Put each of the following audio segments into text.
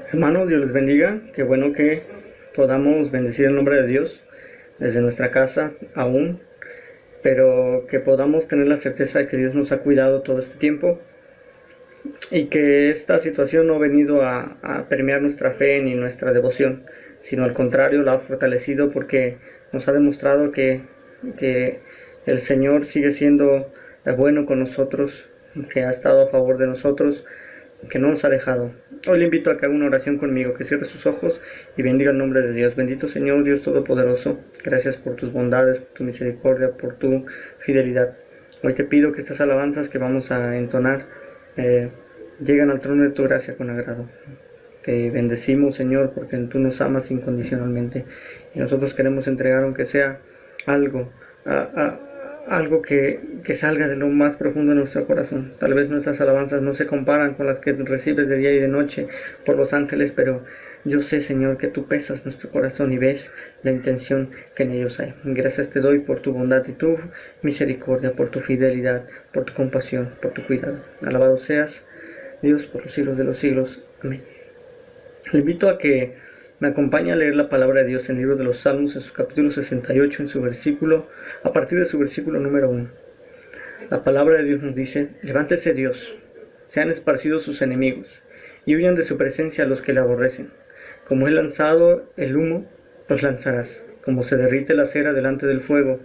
Hermanos, Dios les bendiga. Qué bueno que podamos bendecir el nombre de Dios desde nuestra casa aún, pero que podamos tener la certeza de que Dios nos ha cuidado todo este tiempo y que esta situación no ha venido a permear nuestra fe ni nuestra devoción, sino al contrario, la ha fortalecido porque nos ha demostrado que el Señor sigue siendo bueno con nosotros, que ha estado a favor de nosotros, que no nos ha dejado. Hoy le invito a que haga una oración conmigo, que cierre sus ojos y bendiga el nombre de Dios. Bendito Señor, Dios Todopoderoso, gracias por tus bondades, por tu misericordia, por tu fidelidad. Hoy te pido que estas alabanzas que vamos a entonar lleguen al trono de tu gracia con agrado. Te bendecimos, Señor, porque tú nos amas incondicionalmente y nosotros queremos entregar, aunque sea algo, algo que salga de lo más profundo de nuestro corazón. Tal vez nuestras alabanzas no se comparan con las que recibes de día y de noche por los ángeles, pero yo sé, Señor, que tú pesas nuestro corazón y ves la intención que en ellos hay. Gracias te doy por tu bondad y tu misericordia, por tu fidelidad, por tu compasión, por tu cuidado. Alabado seas, Dios, por los siglos de los siglos. Amén. Le invito a que me acompañe a leer la palabra de Dios en el libro de los Salmos, en su capítulo 68, a partir de su versículo número 1. La palabra de Dios nos dice: levántese Dios, sean esparcidos sus enemigos, y huyan de su presencia los que le aborrecen. Como he lanzado el humo, los lanzarás. Como se derrite la cera delante del fuego,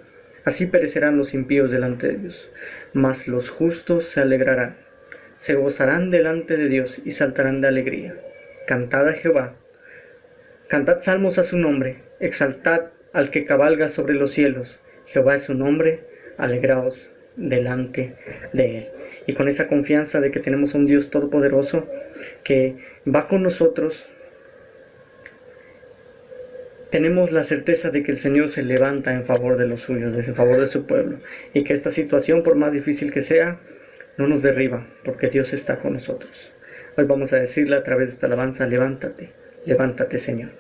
así perecerán los impíos delante de Dios. Mas los justos se alegrarán, se gozarán delante de Dios y saltarán de alegría. Cantad a Jehová, cantad salmos a su nombre, exaltad al que cabalga sobre los cielos. Jehová es su nombre, alegraos delante de él. Y con esa confianza de que tenemos un Dios todopoderoso que va con nosotros, tenemos la certeza de que el Señor se levanta en favor de los suyos, en favor de su pueblo, y que esta situación, por más difícil que sea, no nos derriba, porque Dios está con nosotros. Hoy vamos a decirle a través de esta alabanza: levántate, levántate, Señor.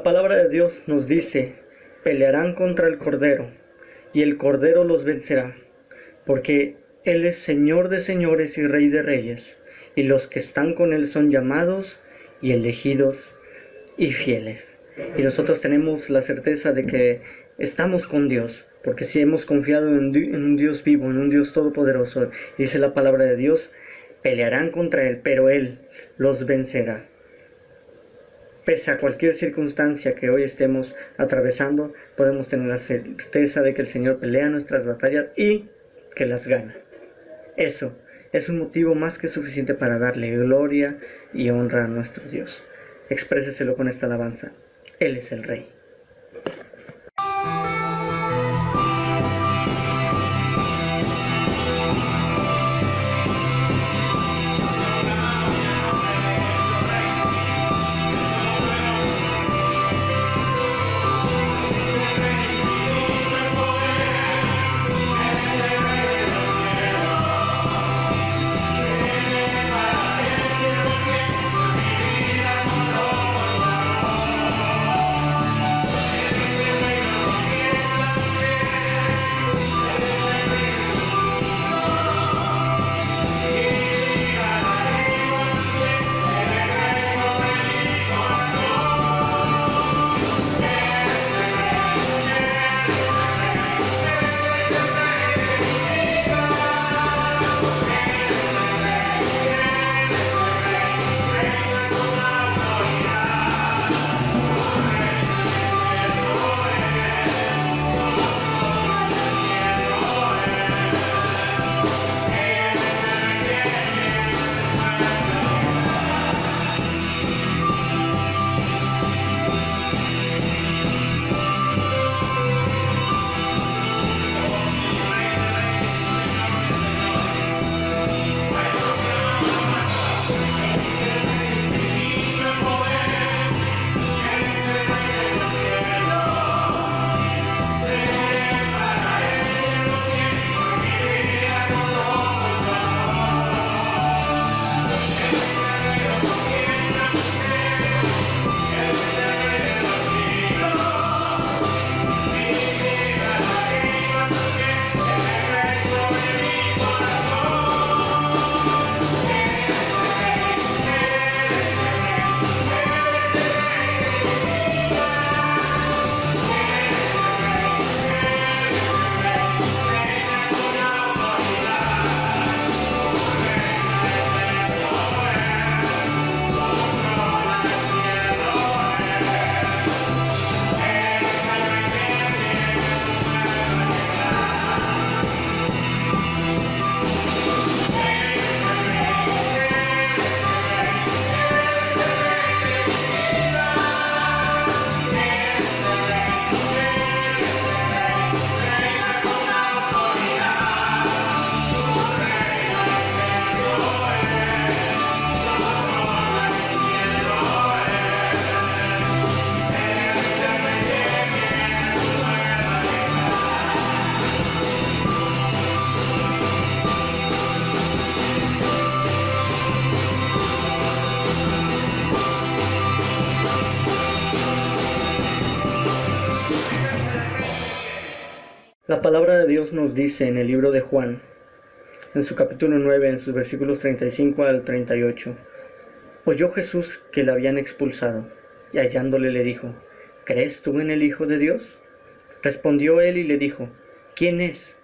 La palabra de Dios nos dice, pelearán contra el Cordero, y el Cordero los vencerá, porque Él es Señor de señores y Rey de reyes, y los que están con Él son llamados y elegidos y fieles. Y nosotros tenemos la certeza de que estamos con Dios, porque si hemos confiado en un Dios vivo, en un Dios todopoderoso, dice la palabra de Dios, pelearán contra Él, pero Él los vencerá. Pese a cualquier circunstancia que hoy estemos atravesando, podemos tener la certeza de que el Señor pelea nuestras batallas y que las gana. Eso es un motivo más que suficiente para darle gloria y honra a nuestro Dios. Expréseselo con esta alabanza. Él es el Rey. La palabra de Dios nos dice en el libro de Juan, en su capítulo 9, en sus versículos 35 al 38, oyó Jesús que le habían expulsado, y hallándole le dijo, ¿crees tú en el Hijo de Dios? Respondió él y le dijo, ¿quién es,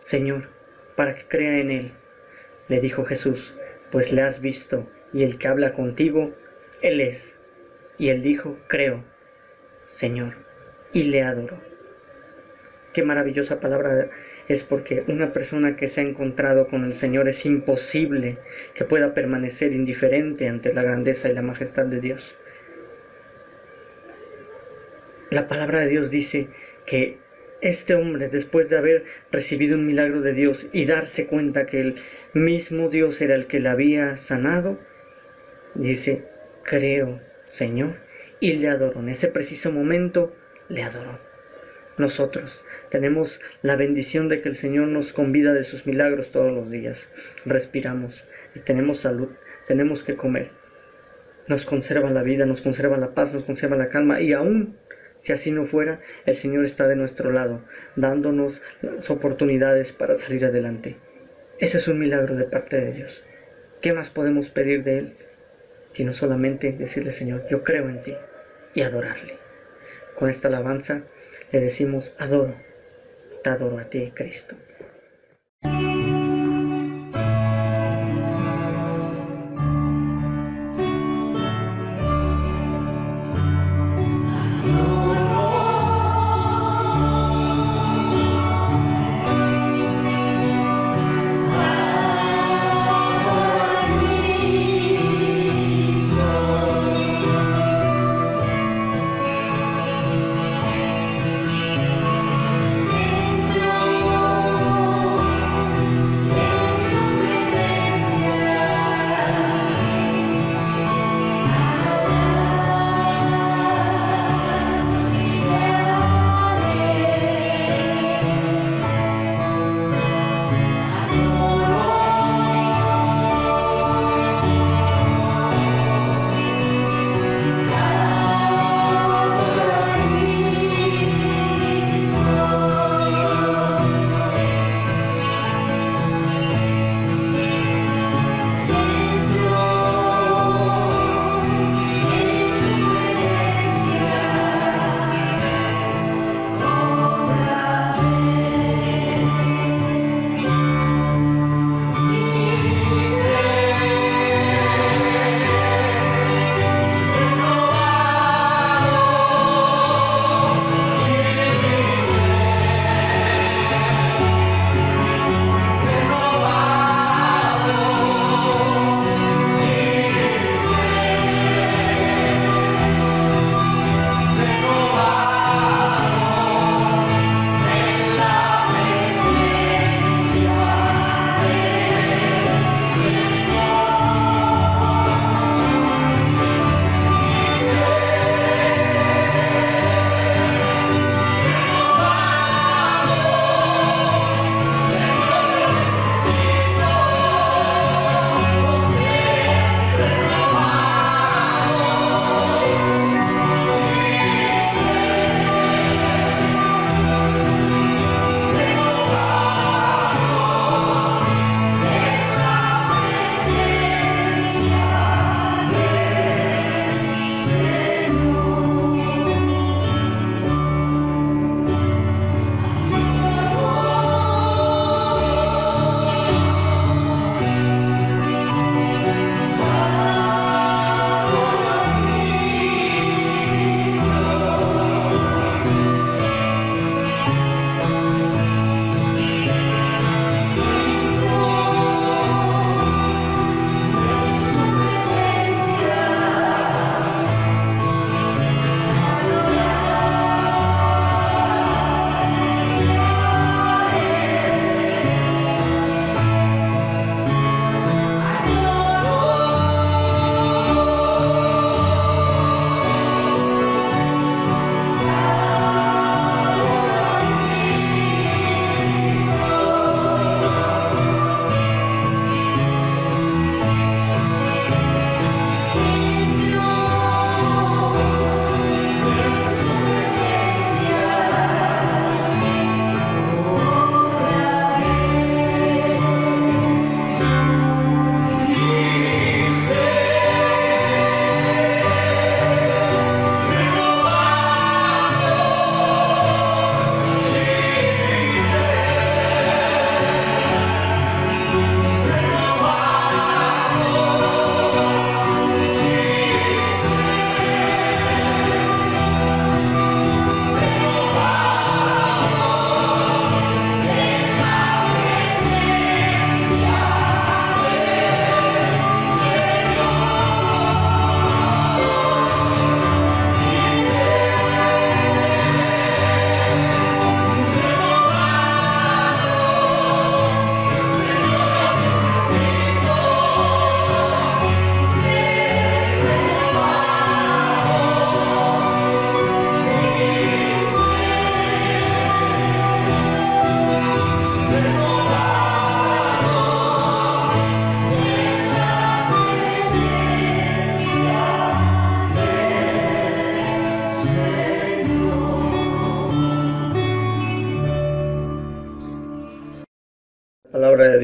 Señor, para que crea en él? Le dijo Jesús, pues le has visto, y el que habla contigo, él es. Y él dijo, creo, Señor, y le adoró. Qué maravillosa palabra es, porque una persona que se ha encontrado con el Señor es imposible que pueda permanecer indiferente ante la grandeza y la majestad de Dios. La palabra de Dios dice que este hombre, después de haber recibido un milagro de Dios y darse cuenta que el mismo Dios era el que le había sanado, dice, creo, Señor, y le adoró. En ese preciso momento le adoró. Nosotros tenemos la bendición de que el Señor nos convida de sus milagros todos los días. Respiramos y tenemos salud, tenemos que comer. nos conserva la vida, nos conserva la paz, nos conserva la calma, y aún si así no fuera, el Señor está de nuestro lado, dándonos las oportunidades para salir adelante. Ese es un milagro de parte de Dios. ¿Qué más podemos pedir de Él? Sino solamente decirle, Señor, yo creo en ti, y adorarle. Con esta alabanza le decimos, te adoro a ti, Cristo.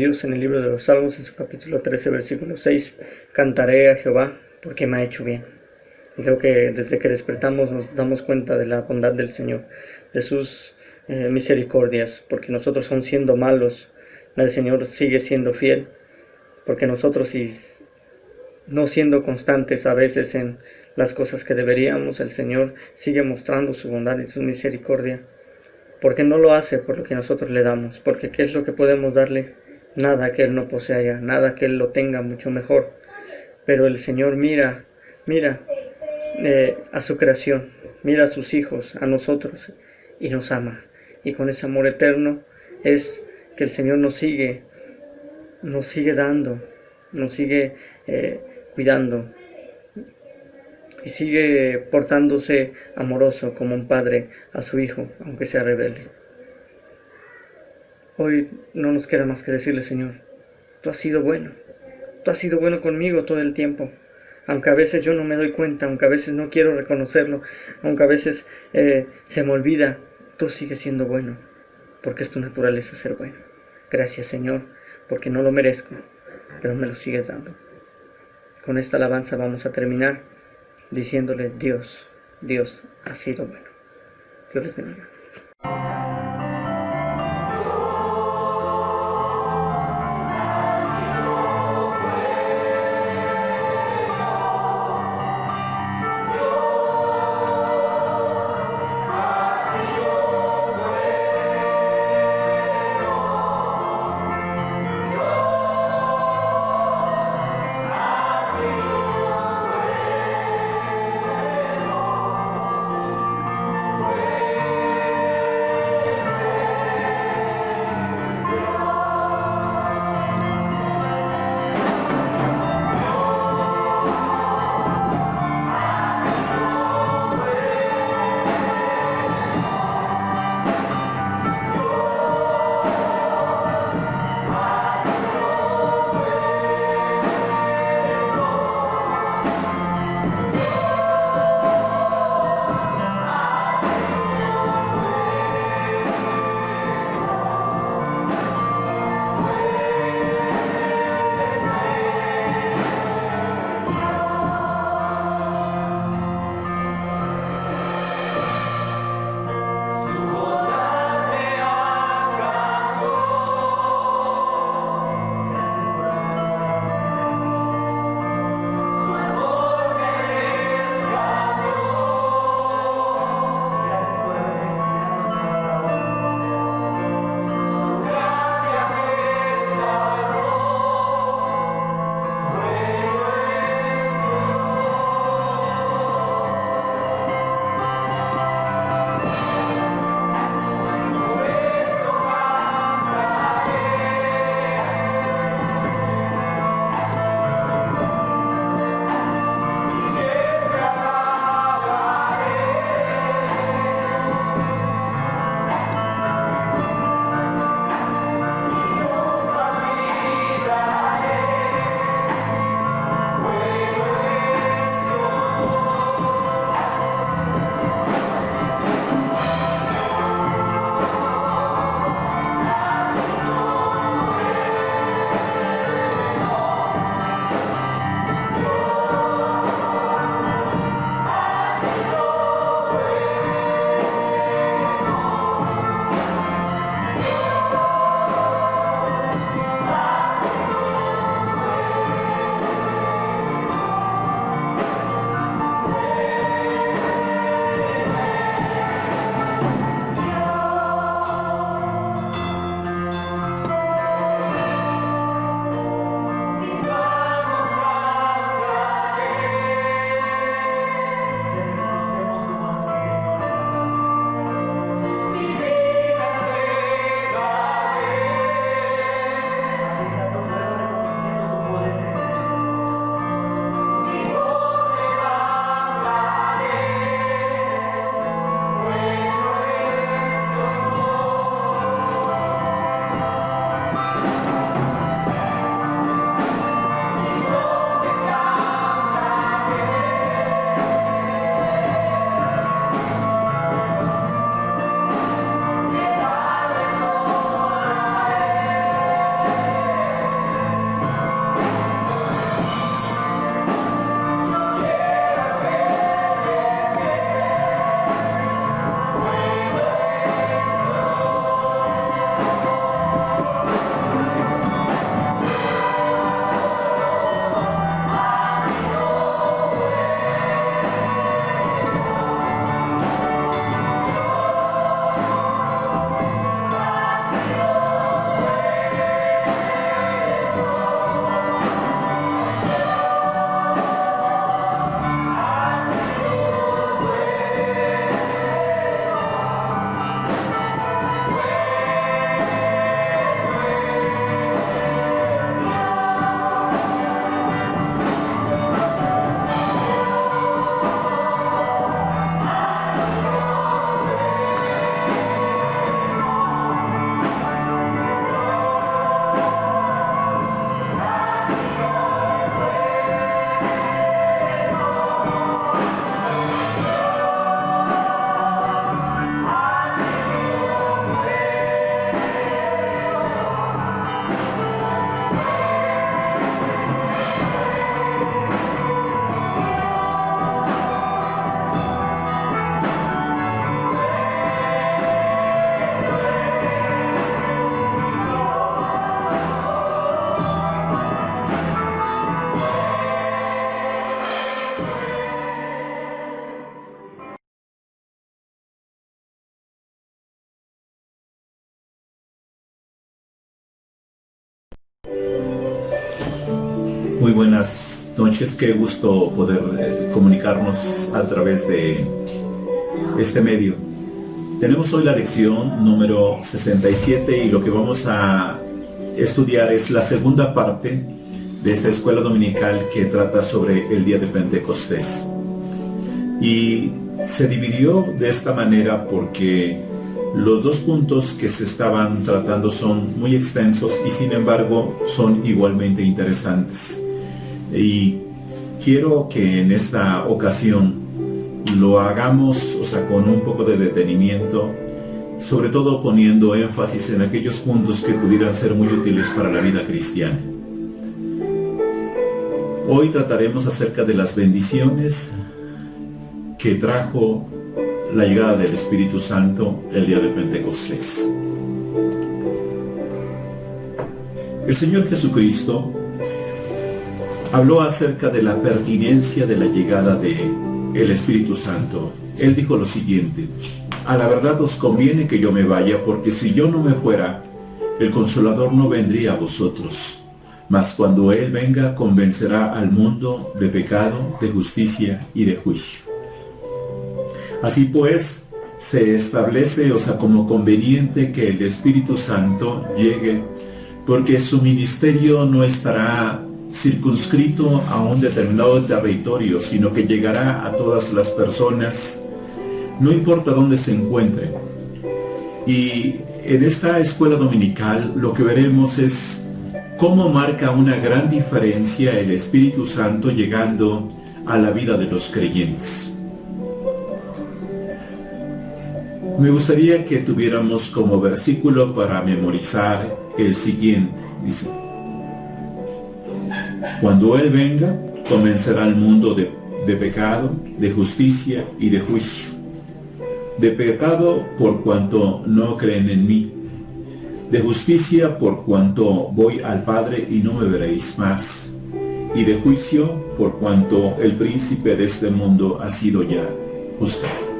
Dios en el libro de los Salmos, en su capítulo 13, versículo 6, cantaré a Jehová porque me ha hecho bien. Y creo que desde que despertamos nos damos cuenta de la bondad del Señor, de sus misericordias, porque nosotros aun siendo malos, el Señor sigue siendo fiel, porque nosotros y no siendo constantes a veces en las cosas que deberíamos, el Señor sigue mostrando su bondad y su misericordia, porque no lo hace por lo que nosotros le damos, porque ¿qué es lo que podemos darle? Nada que Él no posea ya, nada que Él lo tenga mucho mejor, pero el Señor mira a su creación, mira a sus hijos, a nosotros, y nos ama, y con ese amor eterno es que el Señor nos sigue dando, nos sigue cuidando, y sigue portándose amoroso como un padre a su hijo, aunque sea rebelde. Hoy no nos queda más que decirle: Señor, tú has sido bueno conmigo todo el tiempo, aunque a veces yo no me doy cuenta, aunque a veces no quiero reconocerlo, aunque a veces se me olvida, tú sigues siendo bueno, porque es tu naturaleza ser bueno. Gracias, Señor, porque no lo merezco, pero me lo sigues dando. Con esta alabanza vamos a terminar diciéndole: Dios ha sido bueno. Dios les bendiga. Muy buenas noches, qué gusto poder comunicarnos a través de este medio. Tenemos hoy la lección número 67 y lo que vamos a estudiar es la segunda parte de esta escuela dominical que trata sobre el día de Pentecostés. Y se dividió de esta manera porque los dos puntos que se estaban tratando son muy extensos y sin embargo son igualmente interesantes. Y quiero que en esta ocasión lo hagamos, con un poco de detenimiento, sobre todo poniendo énfasis en aquellos puntos que pudieran ser muy útiles para la vida cristiana. Hoy trataremos acerca de las bendiciones que trajo la llegada del Espíritu Santo el día de Pentecostés. El Señor Jesucristo habló acerca de la pertinencia de la llegada del Espíritu Santo. Él dijo lo siguiente: a la verdad os conviene que yo me vaya, porque si yo no me fuera, el Consolador no vendría a vosotros. Mas cuando Él venga, convencerá al mundo de pecado, de justicia y de juicio. Así pues, se establece, como conveniente que el Espíritu Santo llegue, porque su ministerio no estará circunscrito a un determinado territorio, sino que llegará a todas las personas, no importa dónde se encuentren. Y en esta escuela dominical lo que veremos es cómo marca una gran diferencia el Espíritu Santo llegando a la vida de los creyentes. Me gustaría que tuviéramos como versículo para memorizar el siguiente. Dice: cuando Él venga, convencerá al mundo de pecado, de justicia y de juicio. De pecado por cuanto no creen en mí. De justicia por cuanto voy al Padre y no me veréis más. Y de juicio por cuanto el príncipe de este mundo ha sido ya juzgado.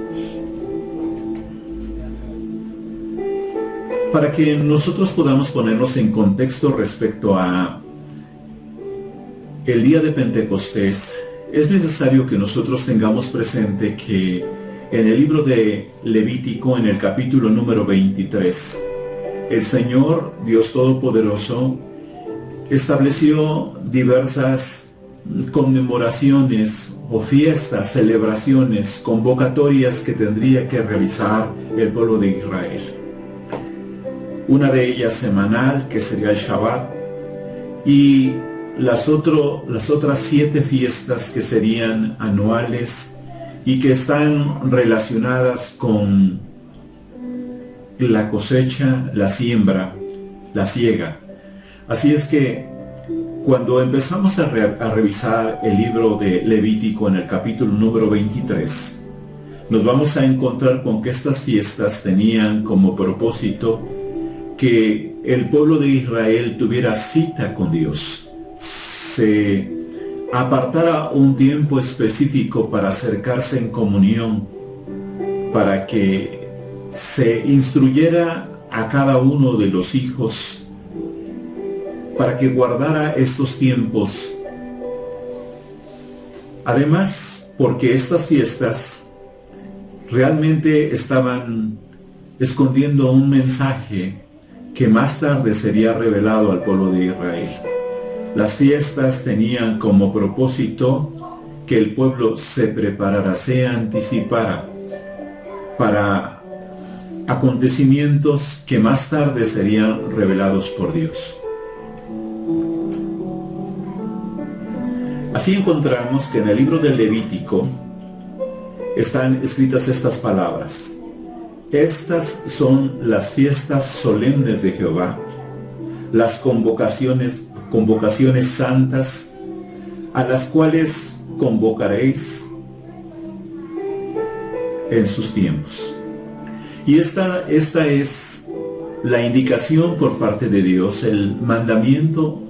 Para que nosotros podamos ponernos en contexto respecto a el día de Pentecostés, es necesario que nosotros tengamos presente que en el libro de Levítico, en el capítulo número 23, el Señor, Dios Todopoderoso, estableció diversas conmemoraciones o fiestas, celebraciones, convocatorias que tendría que realizar el pueblo de Israel. Una de ellas semanal, que sería el Shabbat, y las otras 7 fiestas que serían anuales y que están relacionadas con la cosecha, la siembra, la siega. Así es que cuando empezamos a revisar el libro de Levítico en el capítulo número 23, nos vamos a encontrar con que estas fiestas tenían como propósito que el pueblo de Israel tuviera cita con Dios, se apartara un tiempo específico para acercarse en comunión, para que se instruyera a cada uno de los hijos, para que guardara estos tiempos. Además, porque estas fiestas realmente estaban escondiendo un mensaje que más tarde sería revelado al pueblo de Israel. Las fiestas tenían como propósito que el pueblo se preparara, se anticipara para acontecimientos que más tarde serían revelados por Dios. Así encontramos que en el libro del Levítico están escritas estas palabras: estas son las fiestas solemnes de Jehová, las convocaciones santas, a las cuales convocaréis en sus tiempos. Y esta es la indicación por parte de Dios, el mandamiento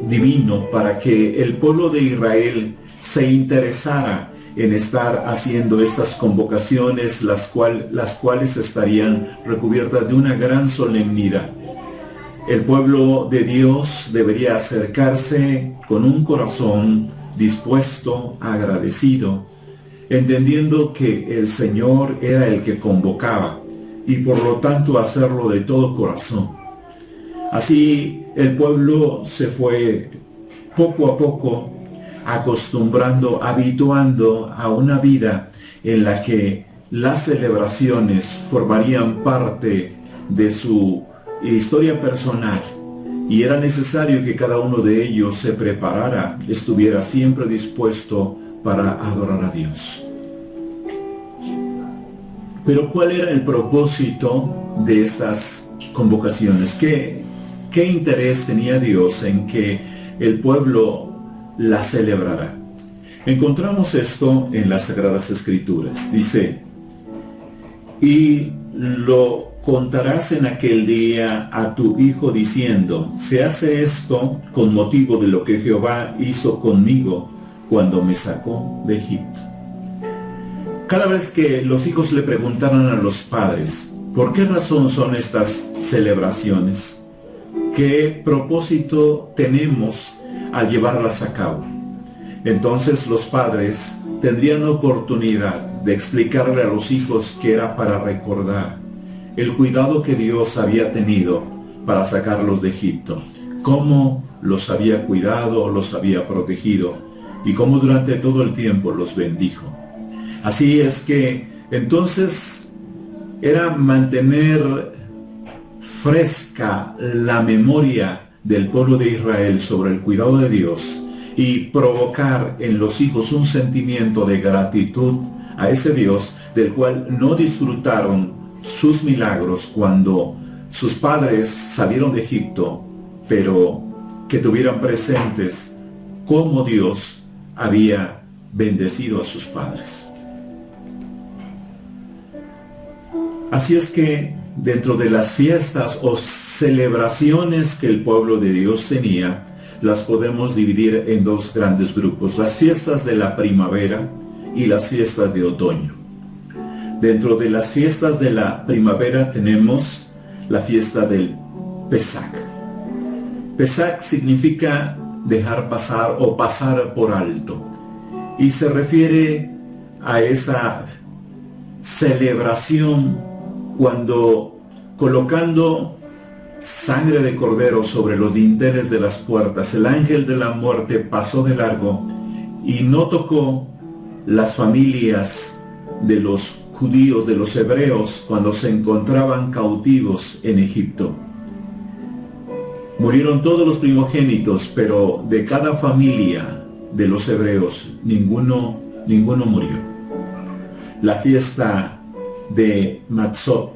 divino para que el pueblo de Israel se interesara en estar haciendo estas convocaciones, las cuales estarían recubiertas de una gran solemnidad. El pueblo de Dios debería acercarse con un corazón dispuesto, agradecido, entendiendo que el Señor era el que convocaba y por lo tanto hacerlo de todo corazón. Así el pueblo se fue poco a poco acostumbrando, habituando a una vida en la que las celebraciones formarían parte de su historia personal, y era necesario que cada uno de ellos se preparara, estuviera siempre dispuesto para adorar a Dios. Pero ¿cuál era el propósito de estas convocaciones? ¿Qué interés tenía Dios en que el pueblo la celebrara? Encontramos esto en las Sagradas Escrituras. Dice: y lo contarás en aquel día a tu hijo diciendo, se hace esto con motivo de lo que Jehová hizo conmigo cuando me sacó de Egipto. Cada vez que los hijos le preguntaran a los padres, ¿por qué razón son estas celebraciones? ¿Qué propósito tenemos al llevarlas a cabo? Entonces los padres tendrían oportunidad de explicarle a los hijos que era para recordar el cuidado que Dios había tenido para sacarlos de Egipto, cómo los había cuidado, los había protegido y cómo durante todo el tiempo los bendijo. Así es que entonces era mantener fresca la memoria del pueblo de Israel sobre el cuidado de Dios y provocar en los hijos un sentimiento de gratitud a ese Dios del cual no disfrutaron sus milagros cuando sus padres salieron de Egipto, pero que tuvieran presentes cómo Dios había bendecido a sus padres. Así es que dentro de las fiestas o celebraciones que el pueblo de Dios tenía, las podemos dividir en dos grandes grupos: las fiestas de la primavera y las fiestas de otoño. Dentro de las fiestas de la primavera tenemos la fiesta del Pesach. Pesach significa dejar pasar o pasar por alto, y se refiere a esa celebración cuando, colocando sangre de cordero sobre los dinteles de las puertas, el ángel de la muerte pasó de largo y no tocó las familias de los judíos, de los hebreos, cuando se encontraban cautivos en Egipto. Murieron todos los primogénitos, pero de cada familia de los hebreos ninguno murió. La fiesta de Matzot,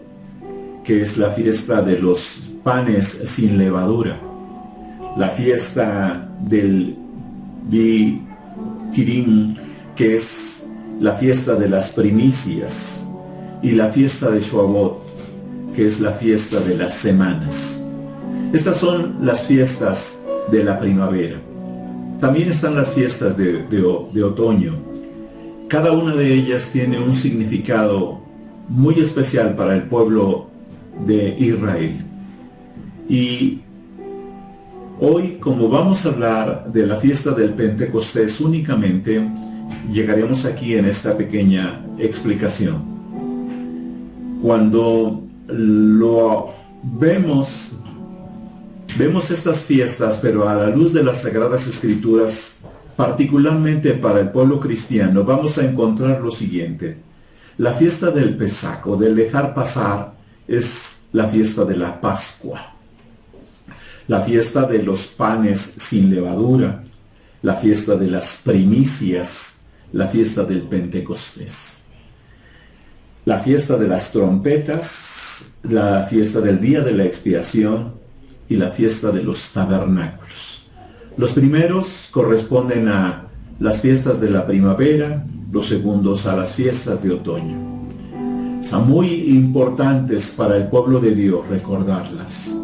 que es la fiesta de los panes sin levadura, la fiesta del Bikirim, que es la fiesta de las primicias, y la fiesta de Shavuot, que es la fiesta de las semanas. Estas son las fiestas de la primavera. También están las fiestas de otoño. Cada una de ellas tiene un significado muy especial para el pueblo de Israel. Y hoy, como vamos a hablar de la fiesta del Pentecostés únicamente, llegaremos aquí en esta pequeña explicación. Cuando lo vemos estas fiestas, pero a la luz de las Sagradas Escrituras, particularmente para el pueblo cristiano, vamos a encontrar lo siguiente. La fiesta del Pesach, o del dejar pasar, es la fiesta de la Pascua, la fiesta de los panes sin levadura, la fiesta de las primicias, la fiesta del Pentecostés, la fiesta de las trompetas, la fiesta del día de la expiación y la fiesta de los tabernáculos. Los primeros corresponden a las fiestas de la primavera, los segundos a las fiestas de otoño. Son muy importantes para el pueblo de Dios recordarlas,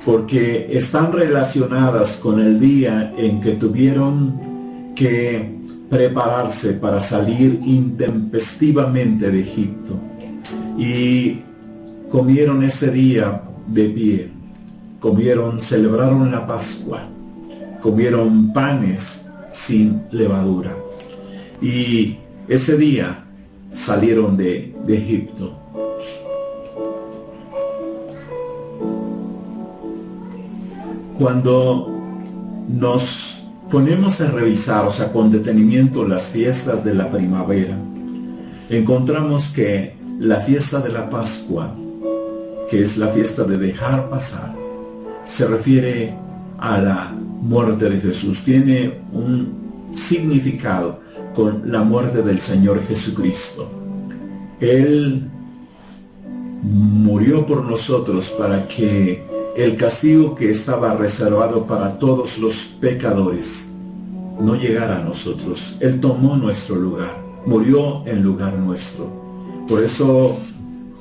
porque están relacionadas con el día en que tuvieron que prepararse para salir intempestivamente de Egipto, y comieron ese día de pie, celebraron la Pascua, comieron panes sin levadura. Y ese día salieron de Egipto. Cuando nos ponemos a revisar, con detenimiento, las fiestas de la primavera, encontramos que la fiesta de la Pascua, que es la fiesta de dejar pasar, se refiere a la muerte de Jesús. Tiene un significado con la muerte del Señor Jesucristo. Él murió por nosotros para que el castigo que estaba reservado para todos los pecadores no llegara a nosotros. Él tomó nuestro lugar, murió en lugar nuestro. Por eso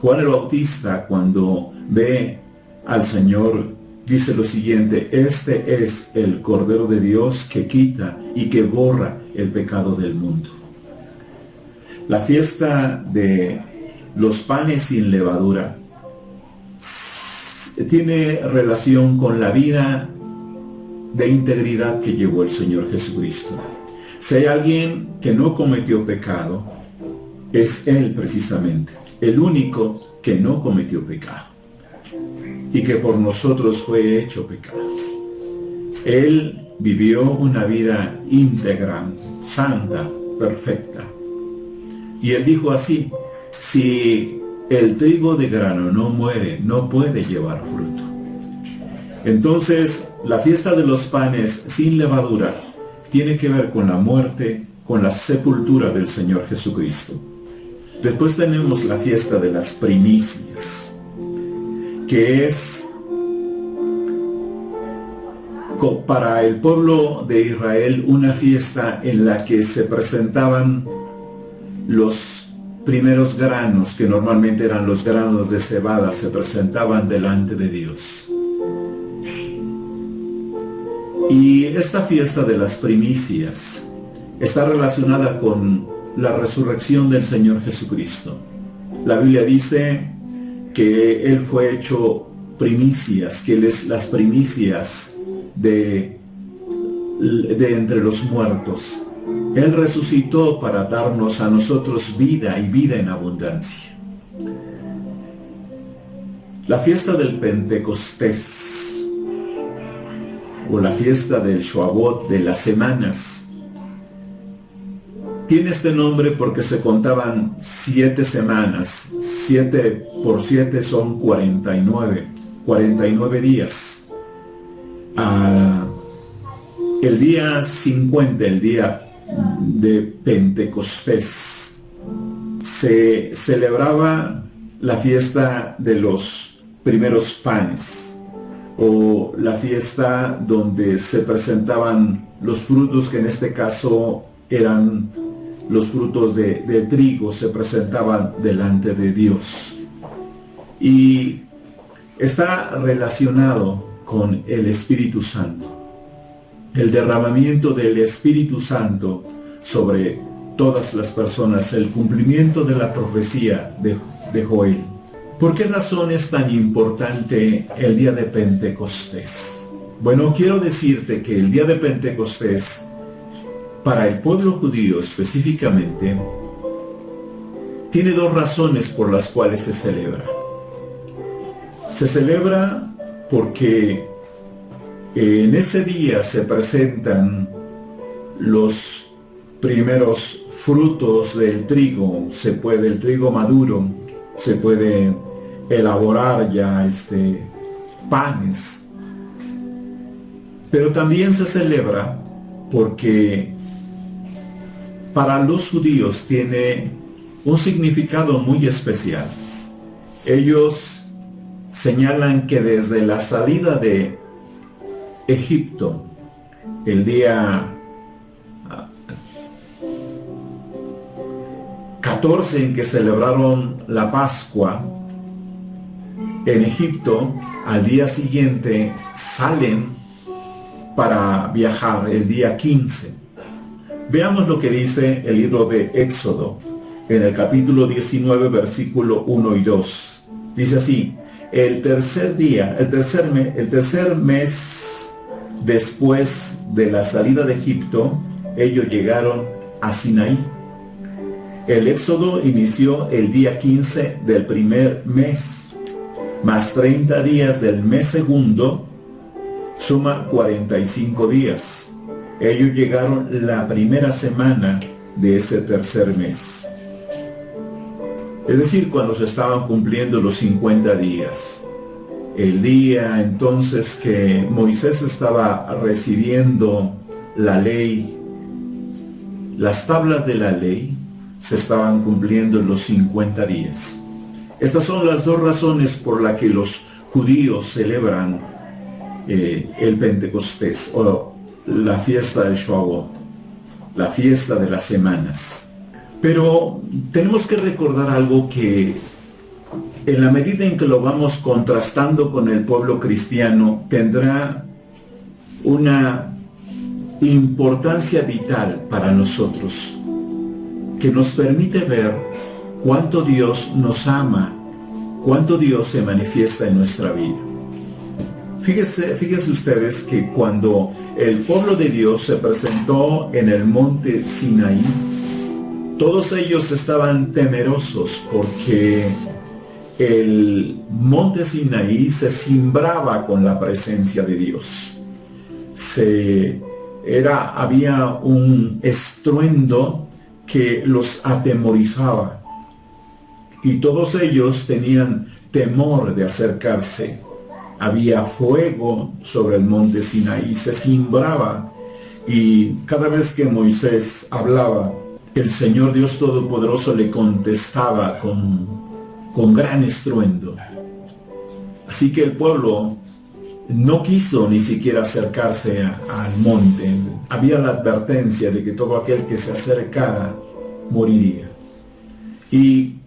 Juan el Bautista, cuando ve al Señor, dice lo siguiente: este es el Cordero de Dios que quita y que borra el pecado del mundo. La fiesta de los panes sin levadura tiene relación con la vida de integridad que llevó el Señor Jesucristo. Si hay alguien que no cometió pecado, es Él precisamente, el único que no cometió pecado y que por nosotros fue hecho pecado. Él vivió una vida íntegra, santa, perfecta. Y Él dijo así: si el trigo de grano no muere, no puede llevar fruto. Entonces, la fiesta de los panes sin levadura tiene que ver con la muerte, con la sepultura del Señor Jesucristo. Después tenemos la fiesta de las primicias, que es para el pueblo de Israel una fiesta en la que se presentaban los primeros granos, que normalmente eran los granos de cebada, se presentaban delante de Dios. Y esta fiesta de las primicias está relacionada con la resurrección del Señor Jesucristo. La Biblia dice que Él fue hecho primicias, que Él es las primicias de entre los muertos. Él resucitó para darnos a nosotros vida y vida en abundancia. La fiesta del Pentecostés, o la fiesta del Shavuot, de las semanas, tiene este nombre porque se contaban 7 semanas. 7 por 7 son 49 días. El día 50, el día de Pentecostés, se celebraba la fiesta de los primeros panes, o la fiesta donde se presentaban los frutos, que en este caso eran los frutos de trigo, se presentaban delante de Dios. Y está relacionado con el Espíritu Santo, el derramamiento del Espíritu Santo sobre todas las personas, el cumplimiento de la profecía de Joel. ¿Por qué razón es tan importante el día de Pentecostés? Bueno, quiero decirte que el día de Pentecostés, para el pueblo judío específicamente, tiene 2 razones por las cuales se celebra. Se celebra porque en ese día se presentan los primeros frutos del trigo. El trigo maduro, se puede elaborar ya panes. Pero también se celebra porque para los judíos tiene un significado muy especial. Ellos señalan que desde la salida de Egipto, el día 14 en que celebraron la Pascua en Egipto, al día siguiente salen para viajar el día 15. Veamos lo que dice el libro de Éxodo, en el capítulo 19, versículo 1 y 2. Dice así: el tercer día, el tercer mes después de la salida de Egipto, ellos llegaron a Sinaí. El éxodo inició el día 15 del primer mes, más 30 días del mes segundo, suma 45 días. Ellos llegaron la primera semana de ese tercer mes. Es decir, cuando se estaban cumpliendo los 50 días. El día entonces que Moisés estaba recibiendo la ley, las tablas de la ley, se estaban cumpliendo los 50 días. Estas son las dos razones por las que los judíos celebran el Pentecostés o la fiesta de Shavuot, la fiesta de las semanas. Pero tenemos que recordar algo que en la medida en que lo vamos contrastando con el pueblo cristiano, tendrá una importancia vital para nosotros, que nos permite ver cuánto Dios nos ama, cuánto Dios se manifiesta en nuestra vida. Fíjense ustedes que cuando el pueblo de Dios se presentó en el monte Sinaí, todos ellos estaban temerosos porque el monte Sinaí se cimbraba con la presencia de Dios. Había un estruendo que los atemorizaba y todos ellos tenían temor de acercarse. Había fuego sobre el monte Sinaí, se cimbraba, y cada vez que Moisés hablaba, el Señor Dios Todopoderoso le contestaba con gran estruendo. Así que el pueblo no quiso ni siquiera acercarse al monte. Había la advertencia de que todo aquel que se acercara moriría. Y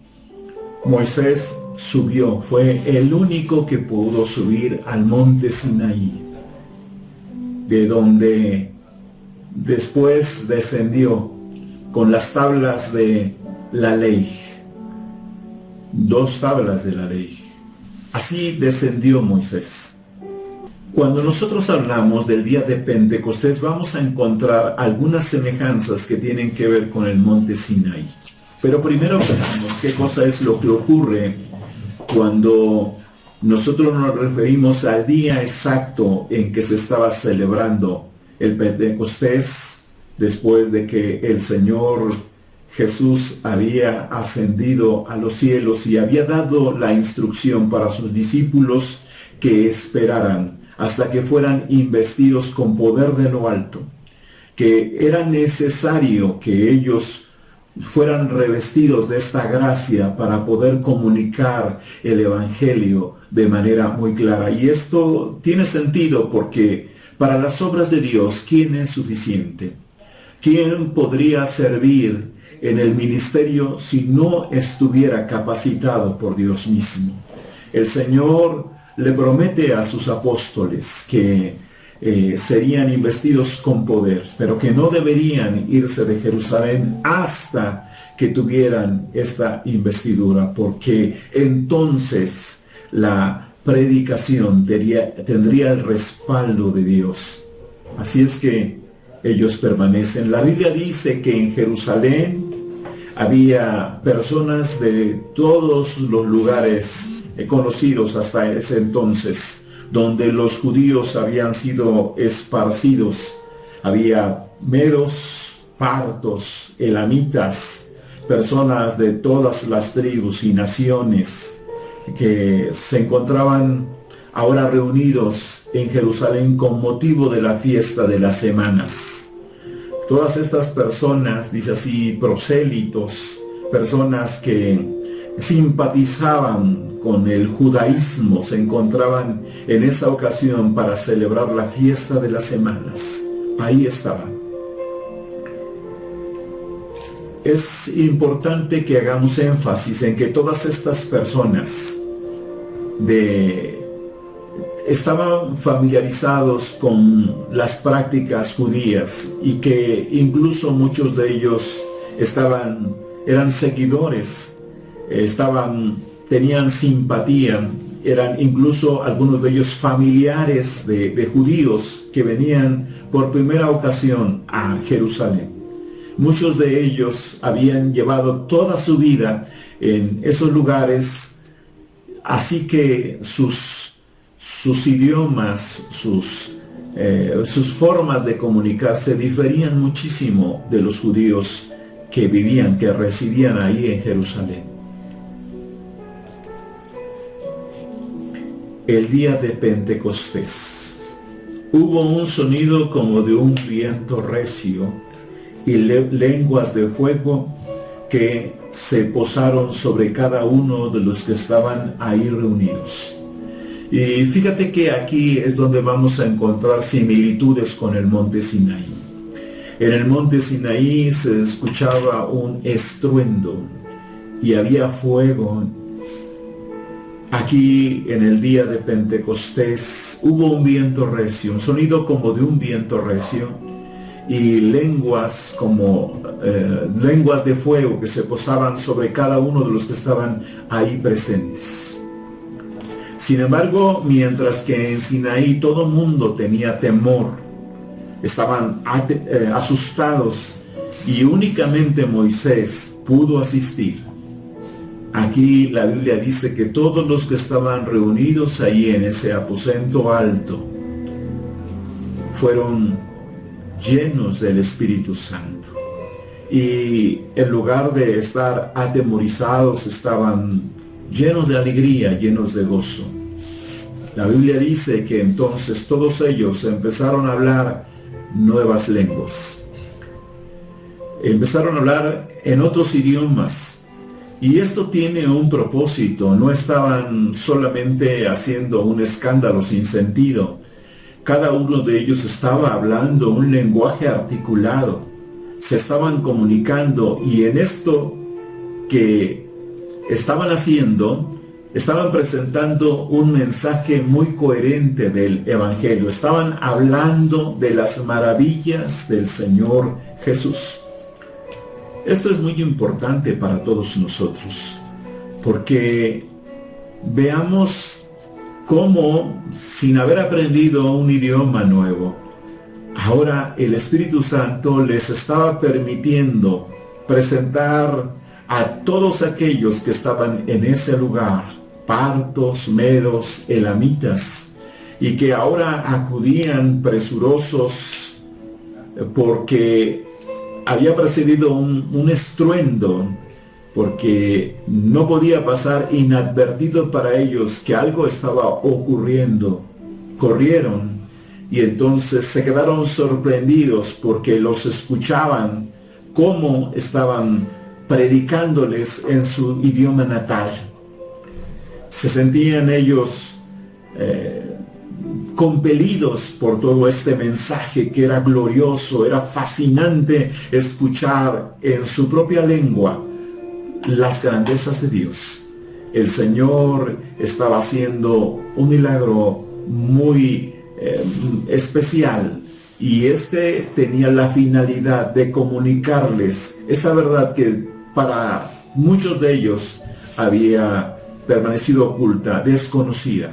Moisés subió, fue el único que pudo subir al monte Sinaí, de donde después descendió con las tablas de la ley, 2 tablas de la ley. Así descendió Moisés. Cuando nosotros hablamos del día de Pentecostés, vamos a encontrar algunas semejanzas que tienen que ver con el monte Sinaí. Pero primero veamos qué cosa es lo que ocurre cuando nosotros nos referimos al día exacto en que se estaba celebrando el Pentecostés, después de que el Señor Jesús había ascendido a los cielos y había dado la instrucción para sus discípulos que esperaran hasta que fueran investidos con poder de lo alto, que era necesario que ellos fueran revestidos de esta gracia para poder comunicar el Evangelio de manera muy clara. Y esto tiene sentido porque para las obras de Dios, ¿quién es suficiente? ¿Quién podría servir en el ministerio si no estuviera capacitado por Dios mismo? El Señor le promete a sus apóstoles que serían investidos con poder, pero que no deberían irse de Jerusalén hasta que tuvieran esta investidura, porque entonces la predicación tendría el respaldo de Dios. Así es que ellos permanecen. La Biblia dice que en Jerusalén había personas de todos los lugares conocidos hasta ese entonces, donde los judíos habían sido esparcidos. Había medos, partos, elamitas, personas de todas las tribus y naciones que se encontraban ahora reunidos en Jerusalén con motivo de la fiesta de las semanas. Todas estas personas, dice así, prosélitos, personas que simpatizaban con el judaísmo, se encontraban en esa ocasión para celebrar la fiesta de las semanas. Ahí estaban. Es importante que hagamos énfasis en que todas estas personas estaban familiarizados con las prácticas judías y que incluso muchos de ellos eran seguidores, tenían simpatía eran incluso algunos de ellos familiares de judíos que venían por primera ocasión a Jerusalén. Muchos de ellos habían llevado toda su vida en esos lugares, así que sus idiomas, sus formas de comunicarse diferían muchísimo de los judíos que vivían, que residían ahí en Jerusalén. El día de Pentecostés hubo un sonido como de un viento recio y lenguas de fuego que se posaron sobre cada uno de los que estaban ahí reunidos. Y fíjate que aquí es donde vamos a encontrar similitudes con el monte Sinaí. En el monte Sinaí se escuchaba un estruendo y había fuego. Aquí en el día de Pentecostés hubo un viento recio, un sonido como de un viento recio y lenguas como lenguas de fuego que se posaban sobre cada uno de los que estaban ahí presentes. Sin embargo, mientras que en Sinaí todo el mundo tenía temor, estaban asustados y únicamente Moisés pudo asistir, aquí la Biblia dice que todos los que estaban reunidos ahí en ese aposento alto fueron llenos del Espíritu Santo. Y en lugar de estar atemorizados, estaban llenos de alegría, llenos de gozo. La Biblia dice que entonces todos ellos empezaron a hablar nuevas lenguas. Empezaron a hablar en otros idiomas. Y esto tiene un propósito. No estaban solamente haciendo un escándalo sin sentido. Cada uno de ellos estaba hablando un lenguaje articulado. Se estaban comunicando y en esto que estaban haciendo, estaban presentando un mensaje muy coherente del Evangelio. Estaban hablando de las maravillas del Señor Jesús. Esto es muy importante para todos nosotros, porque veamos cómo, sin haber aprendido un idioma nuevo, ahora el Espíritu Santo les estaba permitiendo presentar a todos aquellos que estaban en ese lugar, partos, medos, elamitas, y que ahora acudían presurosos porque había precedido un estruendo, porque no podía pasar inadvertido para ellos que algo estaba ocurriendo. Corrieron y entonces se quedaron sorprendidos porque los escuchaban cómo estaban predicándoles en su idioma natal. Se sentían ellos compelidos por todo este mensaje que era glorioso, era fascinante escuchar en su propia lengua las grandezas de Dios. El Señor estaba haciendo un milagro muy especial y este tenía la finalidad de comunicarles esa verdad que para muchos de ellos había permanecido oculta, desconocida.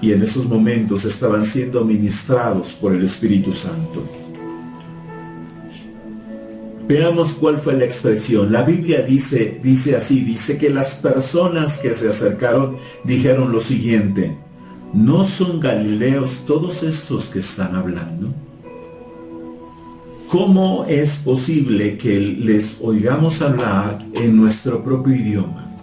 Y en esos momentos estaban siendo ministrados por el Espíritu Santo. Veamos cuál fue la expresión. La Biblia dice así, dice que las personas que se acercaron dijeron lo siguiente: ¿no son galileos todos estos que están hablando? ¿Cómo es posible que les oigamos hablar en nuestro propio idioma?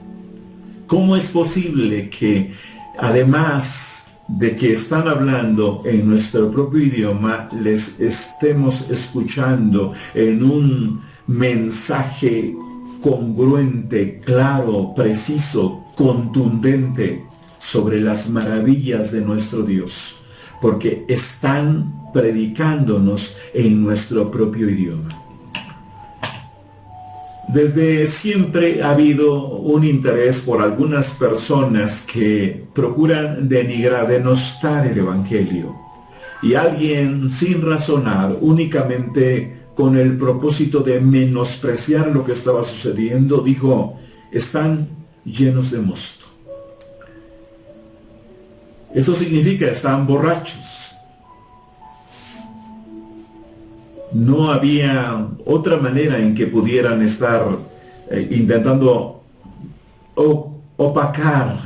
¿Cómo es posible que además de que están hablando en nuestro propio idioma, les estemos escuchando en un mensaje congruente, claro, preciso, contundente sobre las maravillas de nuestro Dios? Porque están predicándonos en nuestro propio idioma. Desde siempre ha habido un interés por algunas personas que procuran denigrar, denostar el Evangelio. Y alguien, sin razonar, únicamente con el propósito de menospreciar lo que estaba sucediendo, dijo: están llenos de mosto. Eso significa estaban borrachos. No había otra manera en que pudieran estar intentando opacar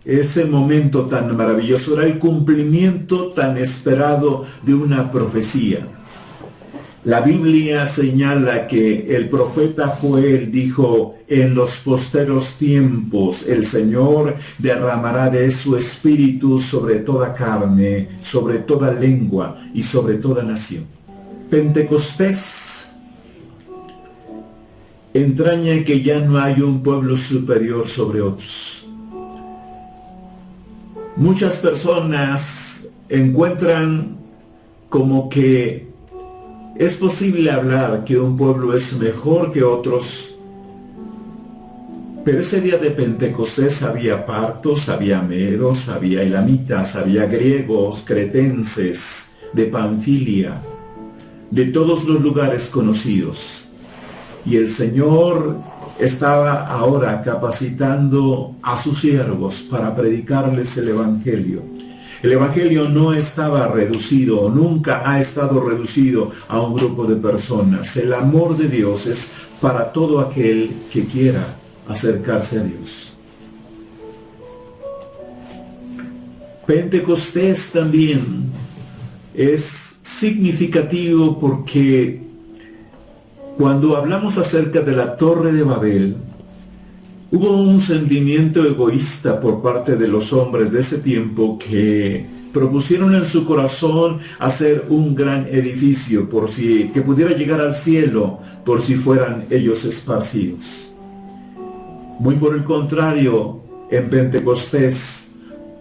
ese momento tan maravilloso. Era el cumplimiento tan esperado de una profecía. La Biblia señala que el profeta Joel dijo: en los posteros tiempos el Señor derramará de su espíritu sobre toda carne, sobre toda lengua y sobre toda nación. Pentecostés entraña que ya no hay un pueblo superior sobre otros. Muchas personas encuentran como que es posible hablar que un pueblo es mejor que otros, pero ese día de Pentecostés había partos, había medos, había elamitas, había griegos, cretenses, de Panfilia, de todos los lugares conocidos. Y el Señor estaba ahora capacitando a sus siervos para predicarles el Evangelio. El Evangelio no estaba reducido, nunca ha estado reducido a un grupo de personas. El amor de Dios es para todo aquel que quiera acercarse a Dios. Pentecostés también es significativo porque cuando hablamos acerca de la Torre de Babel, hubo un sentimiento egoísta por parte de los hombres de ese tiempo que propusieron en su corazón hacer un gran edificio que pudiera llegar al cielo por si fueran ellos esparcidos. Muy por el contrario, en Pentecostés,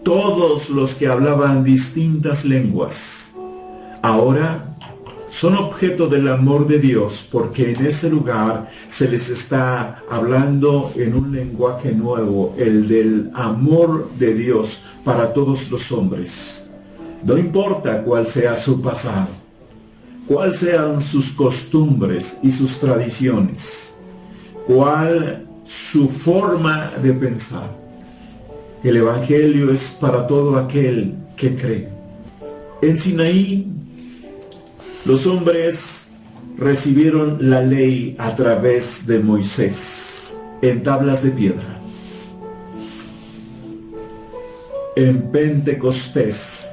todos los que hablaban distintas lenguas, ahora son objeto del amor de Dios, porque en ese lugar se les está hablando en un lenguaje nuevo, el del amor de Dios para todos los hombres. No importa cuál sea su pasado, cuál sean sus costumbres y sus tradiciones, cuál su forma de pensar. El Evangelio es para todo aquel que cree. En Sinaí, los hombres recibieron la ley a través de Moisés, en tablas de piedra. En Pentecostés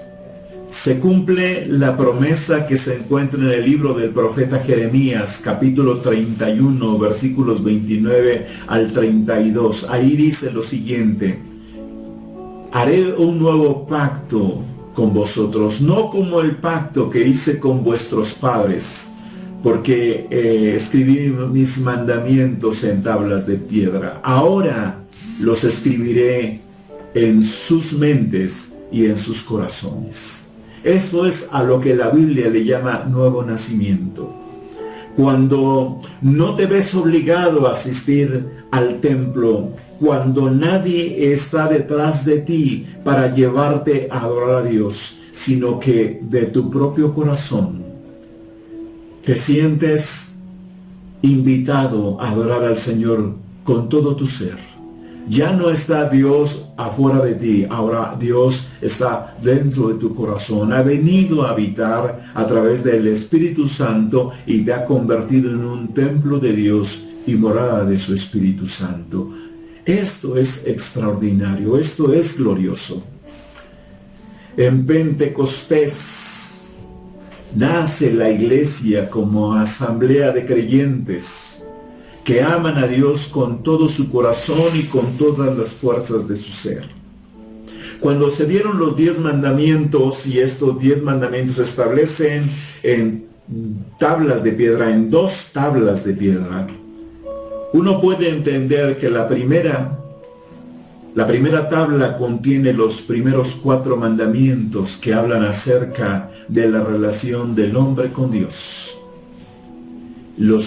se cumple la promesa que se encuentra en el libro del profeta Jeremías, capítulo 31, versículos 29 al 32. Ahí dice lo siguiente: haré un nuevo pacto con vosotros, no como el pacto que hice con vuestros padres, porque escribí mis mandamientos en tablas de piedra. Ahora los escribiré en sus mentes y en sus corazones. Eso es a lo que la Biblia le llama nuevo nacimiento. Cuando no te ves obligado a asistir al templo, cuando nadie está detrás de ti para llevarte a adorar a Dios, sino que de tu propio corazón te sientes invitado a adorar al Señor con todo tu ser. Ya no está Dios afuera de ti, ahora Dios está dentro de tu corazón. Ha venido a habitar a través del Espíritu Santo y te ha convertido en un templo de Dios y morada de su Espíritu Santo. Esto es extraordinario, esto es glorioso. En Pentecostés nace la iglesia como asamblea de creyentes que aman a Dios con todo su corazón y con todas las fuerzas de su ser. Cuando se dieron los 10 mandamientos, y estos 10 mandamientos se establecen en tablas de piedra, en 2 tablas de piedra, uno puede entender que la primera tabla contiene los primeros 4 mandamientos que hablan acerca de la relación del hombre con Dios. La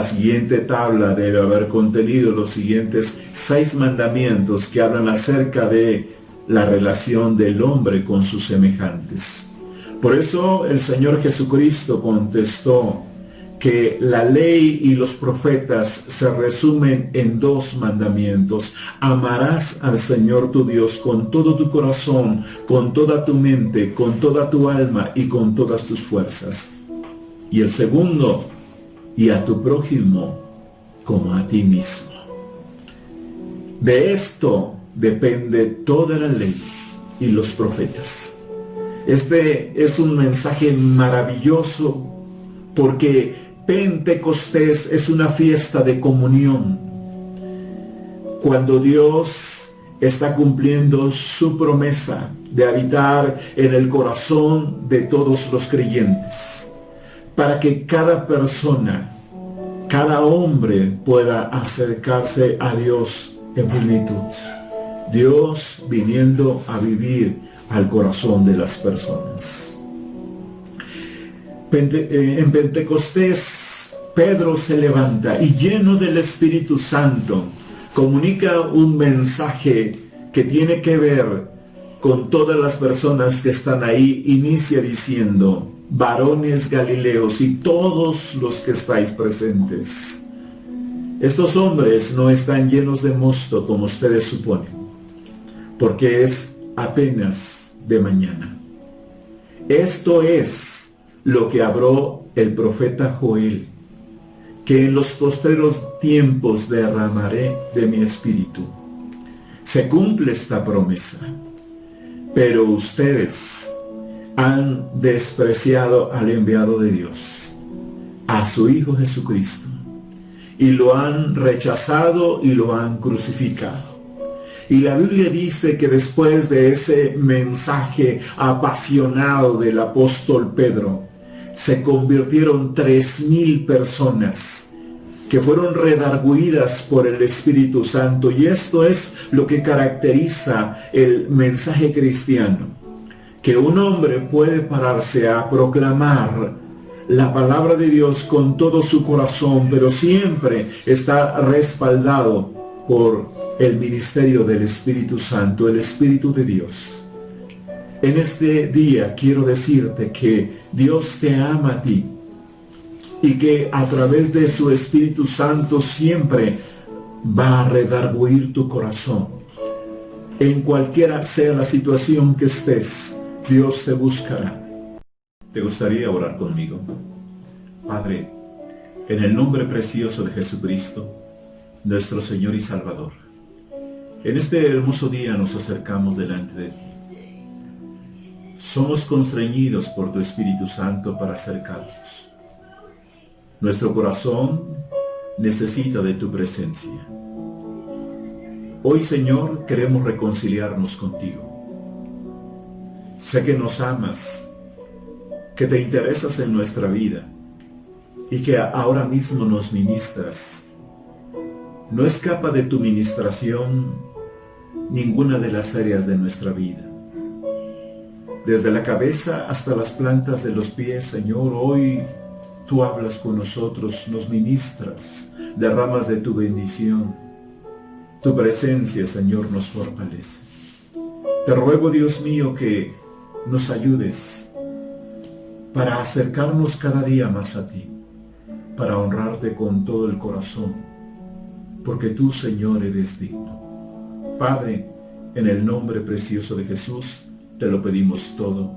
siguiente tabla debe haber contenido los siguientes 6 mandamientos que hablan acerca de la relación del hombre con sus semejantes. Por eso el Señor Jesucristo contestó que la ley y los profetas se resumen en 2 mandamientos. Amarás al Señor tu Dios con todo tu corazón, con toda tu mente, con toda tu alma y con todas tus fuerzas. Y el segundo, y a tu prójimo como a ti mismo. De esto depende toda la ley y los profetas. Este es un mensaje maravilloso porque Pentecostés es una fiesta de comunión. Cuando Dios está cumpliendo su promesa de habitar en el corazón de todos los creyentes, para que cada persona, cada hombre pueda acercarse a Dios en plenitud. Dios viniendo a vivir al corazón de las personas. En Pentecostés, Pedro se levanta y lleno del Espíritu Santo, comunica un mensaje que tiene que ver con todas las personas que están ahí. Inicia diciendo: varones galileos y todos los que estáis presentes. Estos hombres no están llenos de mosto como ustedes suponen, porque es apenas de mañana. Esto es lo que habló el profeta Joel, que en los postreros tiempos derramaré de mi espíritu. Se cumple esta promesa, pero ustedes han despreciado al enviado de Dios, a su Hijo Jesucristo, y lo han rechazado y lo han crucificado. Y la Biblia dice que después de ese mensaje apasionado del apóstol Pedro, se convirtieron 3,000 personas que fueron redargüidas por el Espíritu Santo. Y esto es lo que caracteriza el mensaje cristiano, que un hombre puede pararse a proclamar la palabra de Dios con todo su corazón, pero siempre está respaldado por el ministerio del Espíritu Santo, el Espíritu de Dios. En este día quiero decirte que Dios te ama a ti y que a través de su Espíritu Santo siempre va a redarguir tu corazón. En cualquiera sea la situación que estés, Dios te buscará. ¿Te gustaría orar conmigo? Padre, en el nombre precioso de Jesucristo, nuestro Señor y Salvador, en este hermoso día nos acercamos delante de ti. Somos constreñidos por tu Espíritu Santo para acercarnos. Nuestro corazón necesita de tu presencia. Hoy, Señor, queremos reconciliarnos contigo. Sé que nos amas, que te interesas en nuestra vida y que ahora mismo nos ministras. No escapa de tu ministración ninguna de las áreas de nuestra vida. Desde la cabeza hasta las plantas de los pies, Señor, hoy tú hablas con nosotros, nos ministras, derramas de tu bendición. Tu presencia, Señor, nos fortalece. Te ruego, Dios mío, que nos ayudes para acercarnos cada día más a ti, para honrarte con todo el corazón, porque tú, Señor, eres digno. Padre, en el nombre precioso de Jesús, te lo pedimos todo.